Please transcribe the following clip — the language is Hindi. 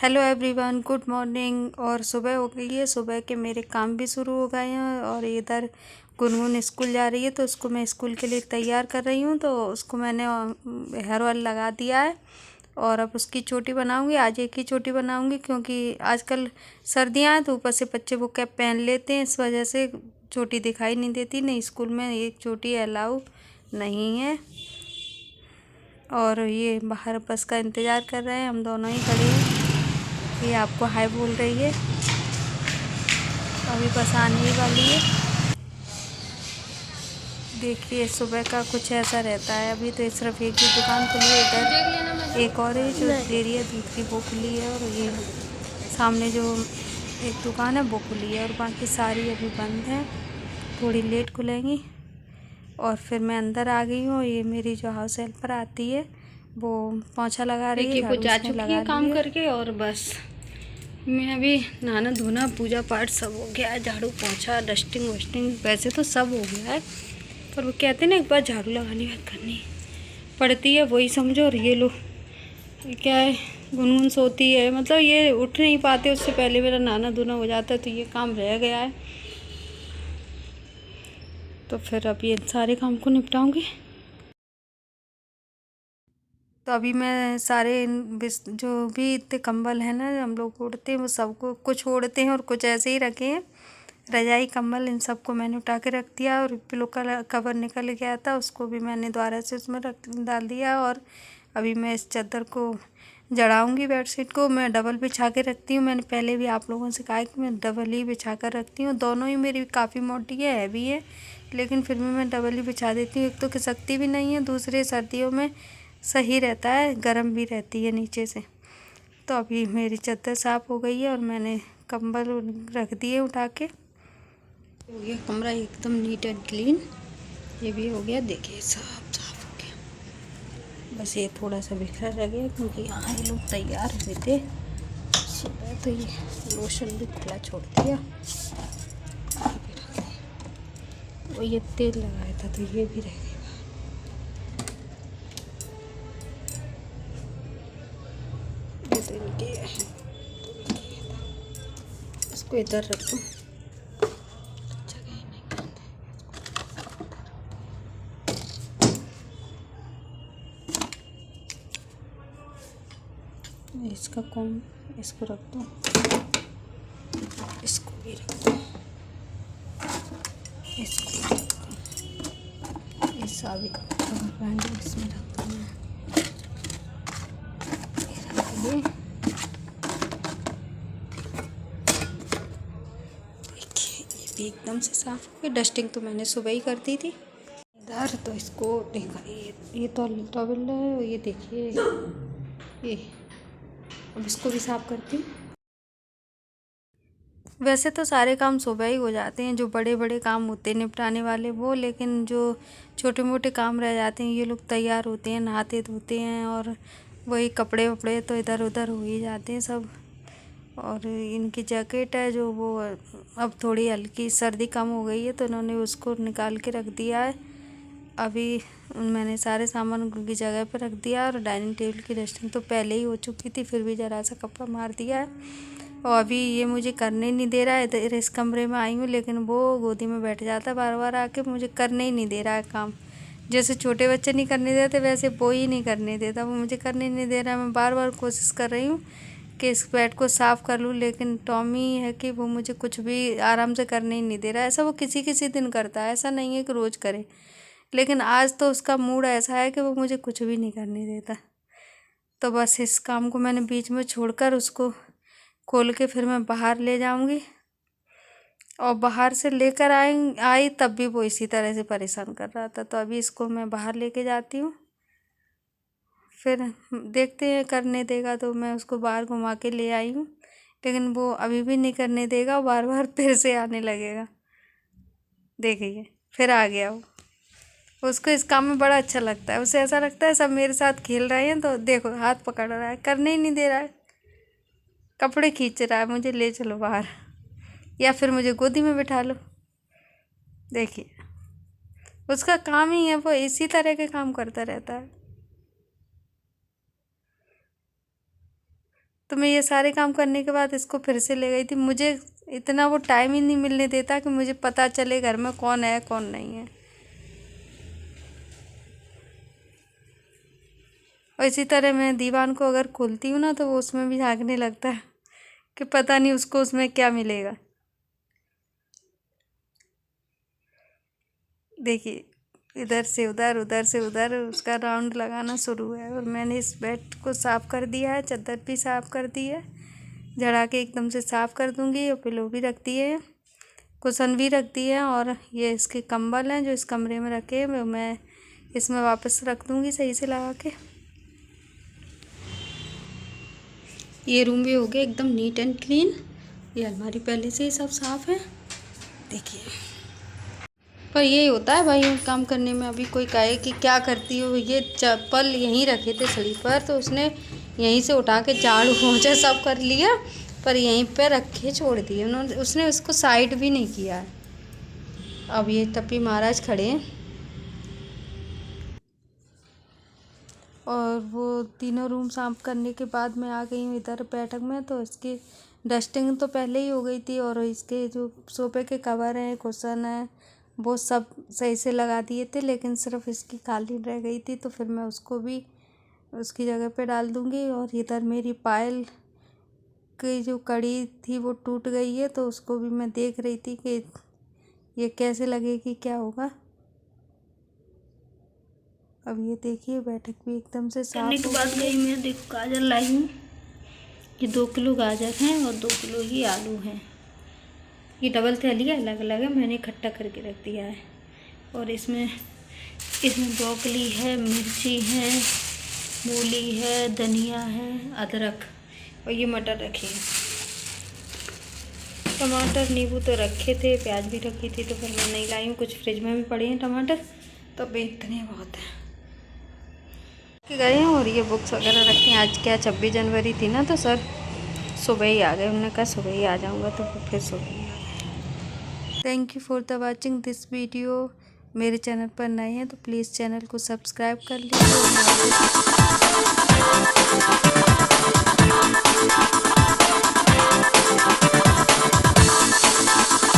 Hello everyone, good morning. और सुबह हो गई है। सुबह के मेरे काम भी शुरू हो गए हैं और इधर गुनगुन स्कूल जा रही है तो उसको मैं स्कूल के लिए तैयार कर रही हूँ। तो उसको मैंने हेयर ऑयल लगा दिया है और अब उसकी चोटी बनाऊँगी। आज एक ही चोटी बनाऊँगी क्योंकि आजकल सर्दियाँ हैं तो ऊपर से बच्चे वो कैप पहन लेते हैं, इस वजह से चोटी दिखाई नहीं देती। नहीं, स्कूल में एक चोटी अलाउ नहीं है। और ये बाहर बस का इंतज़ार कर रहे हैं, हम दोनों ही खड़े हैं। ये आपको हाय बोल रही है। अभी बस आने ही वाली है। देखिए सुबह का कुछ ऐसा रहता है। अभी तो सिर्फ एक ही दुकान खुली है, इधर एक और है जो डेयरी है दूध की, वो खुली है। और ये सामने जो एक दुकान है वो खुली है और बाकी सारी अभी बंद है, थोड़ी लेट खुलेंगी। और फिर मैं अंदर आ गई हूँ। ये मेरी जो हाउस हेल्पर आती है वो पोंछा लगा रही है, वो जा झाड़ू चुकी है काम करके। और बस मैं अभी नहाना धोना पूजा पाठ सब हो गया है, झाड़ू पोंछा डस्टिंग वस्टिंग वैसे तो सब हो गया है, पर वो कहते हैं ना एक बार झाड़ू लगानी बात करनी पड़ती है, वही समझो। और ये लो क्या है, गुनगुन सोती है, मतलब ये उठ नहीं पाते, उससे पहले मेरा नहाना धोना हो जाता है तो ये काम रह गया है। तो फिर अब ये सारे काम को निपटाऊंगी। तो अभी मैं सारे जो भी इतने कंबल हैं ना हम लोग ओढ़ते हैं, वो सबको कुछ ओढ़ते हैं और कुछ ऐसे ही रखे हैं। रजाई कंबल इन सबको मैंने उठा के रख दिया और पिलो का कवर निकल गया था, उसको भी मैंने दोबारा से उसमें रख डाल दिया। और अभी मैं इस चादर को जड़ाऊँगी। बेडशीट को मैं डबल बिछा के रखती हूँ। मैंने पहले भी आप लोगों से कहा है कि मैं डबल ही बिछा कर रखती हूँ। दोनों ही मेरी काफ़ी मोटी है, हैवी है, लेकिन फिर भी मैं डबल ही बिछा देती हूँ। एक तो खिसकती भी नहीं है, दूसरे सर्दियों में सही रहता है, गर्म भी रहती है नीचे से। तो अभी मेरी चादर साफ़ हो गई है और मैंने कंबल रख दिए उठा के। हो गया कमरा एकदम नीट एंड क्लीन। ये भी हो गया, देखिए साफ साफ हो गया। बस ये थोड़ा सा बिखरा रह गया क्योंकि यहाँ ये लोग तैयार हुए थे सुबह, तो ये लोशन भी खुला छोड़ दिया। वो ये तेल लगाया था तो ये भी रह गया। ये तो इनके इसको इधर रख दूँ, इसका कौन, इसको रख दो, इसको भी रख दो, इसको ऐसा भी बैंड इसमें रख दो। देखिए ये भी एकदम से साफ हो गया। डस्टिंग तो मैंने सुबह ही कर दी थी इधर। तो इसको देखा, ये तो टॉवल है, ये देखिए ये। अब इसको भी साफ करती हूँ। वैसे तो सारे काम सुबह ही हो जाते हैं, जो बड़े बड़े काम होते हैं निपटाने वाले वो, लेकिन जो छोटे मोटे काम रह जाते हैं, ये लोग तैयार होते हैं, नहाते धोते हैं और वही कपड़े वपड़े तो इधर उधर हो ही जाते हैं सब। और इनकी जैकेट है जो वो अब थोड़ी हल्की सर्दी कम हो गई है तो उन्होंने उसको निकाल के रख दिया है। अभी मैंने सारे सामान उनकी जगह पर रख दिया और डाइनिंग टेबल की डस्टिंग तो पहले ही हो चुकी थी, फिर भी ज़रा सा कपड़ा मार दिया है। और अभी ये मुझे करने नहीं दे रहा है। इधर इस कमरे में आई हूँ लेकिन वो गोदी में बैठ जाता है बार बार आके, मुझे करने ही नहीं दे रहा है काम। जैसे छोटे बच्चे नहीं करने देते वैसे वो ही नहीं करने देता, वो मुझे करने नहीं दे रहा है। मैं बार बार कोशिश कर रही हूँ कि इस बेड को साफ़ कर लूँ, लेकिन टॉमी है कि वो मुझे कुछ भी आराम से करने ही नहीं दे रहा है। ऐसा वो किसी किसी दिन करता है, ऐसा नहीं है कि रोज़ करे, लेकिन आज तो उसका मूड ऐसा है कि वो मुझे कुछ भी नहीं करने देता। तो बस इस काम को मैंने बीच में छोड़कर उसको खोल के फिर मैं बाहर ले जाऊंगी। और बाहर से लेकर आई तब भी वो इसी तरह से परेशान कर रहा था, तो अभी इसको मैं बाहर लेके जाती हूँ, फिर देखते हैं करने देगा तो मैं उसको बाहर घुमा के ले आई हूँ। लेकिन वो अभी भी नहीं करने देगा, बार बार फिर से आने लगेगा। देखिए फिर आ गया वो। उसको इस काम में बड़ा अच्छा लगता है, उसे ऐसा लगता है सब मेरे साथ खेल रहे हैं। तो देखो हाथ पकड़ रहा है, करने ही नहीं दे रहा है, कपड़े खींच रहा है, मुझे ले चलो बाहर या फिर मुझे गोदी में बिठा लो। देखिए उसका काम ही है, वो इसी तरह के काम करता रहता है। तो मैं ये सारे काम करने के बाद इसको फिर से ले गई थी। मुझे इतना वो टाइम ही नहीं मिलने देता कि मुझे पता चले घर में कौन है कौन नहीं है। और इसी तरह मैं दीवान को अगर खोलती हूँ ना तो वो उसमें भी झांकने लगता है कि पता नहीं उसको उसमें क्या मिलेगा। देखिए, इधर से उधर उधर से उधर उसका राउंड लगाना शुरू है। और मैंने इस बेड को साफ़ कर दिया है, चादर भी साफ़ कर दी है, झड़ा के एकदम से साफ़ कर दूँगी। और पिलो भी रख दी है, कुशन भी रख दी है। और ये इसके कंबल हैं जो इस कमरे में रखे हैं, मैं इसमें वापस रख दूँगी सही से लगा के। ये रूम भी हो गया एकदम नीट एंड क्लीन। ये अलमारी पहले से ही सब साफ़ है, देखिए। पर यही होता है भाई काम करने में। अभी कोई कहे कि क्या करती हो, ये चप्पल यहीं रखे थे सड़ी पर, तो उसने यहीं से उठा के झाड़ू पोंछा सब कर लिया, पर यहीं पे रखे छोड़ दिए उन्होंने। उसने उसको साइड भी नहीं किया है। अब ये टप्पी महाराज खड़े हैं और वो तीनों रूम साफ करने के बाद मैं आ गई हूँ इधर बैठक में। तो इसकी डस्टिंग तो पहले ही हो गई थी, और इसके जो सोफे के कवर हैं, कुशन है, वो सब सही से लगा दिए थे, लेकिन सिर्फ इसकी खाली रह गई थी। तो फिर मैं उसको भी उसकी जगह पे डाल दूँगी। और इधर मेरी पायल की जो कड़ी थी वो टूट गई है, तो उसको भी मैं देख रही थी कि ये कैसे लगेगी, क्या होगा। अब ये देखिए बैठक भी एकदम से साफ करने के बाद गई मैं, देखो गाजर लाई हूँ। ये 2 किलो गाजर हैं और 2 किलो ही आलू हैं। ये डबल थैली है, अलग अलग है, मैंने इकट्ठा करके रख दिया है। और इसमें ब्रोकली है, मिर्ची है, मूली है, धनिया है, अदरक, और ये मटर रखे हैं। टमाटर नींबू तो रखे थे, प्याज भी रखी थी, तो फिर मैं नहीं लाई हूँ। कुछ फ्रिज में भी पड़े हैं टमाटर, तो इतने बहुत हैं गए हैं। और ये बुक्स वगैरह रखी हैं। आज क्या 26 जनवरी थी ना, तो सर सुबह ही आ गए। उन्होंने कहा सुबह ही आ जाऊँगा, तो फिर सुबह ही आ गए। Thank you for the watching this video. मेरे चैनल पर नए हैं तो प्लीज़ चैनल को सब्सक्राइब कर लीजिए।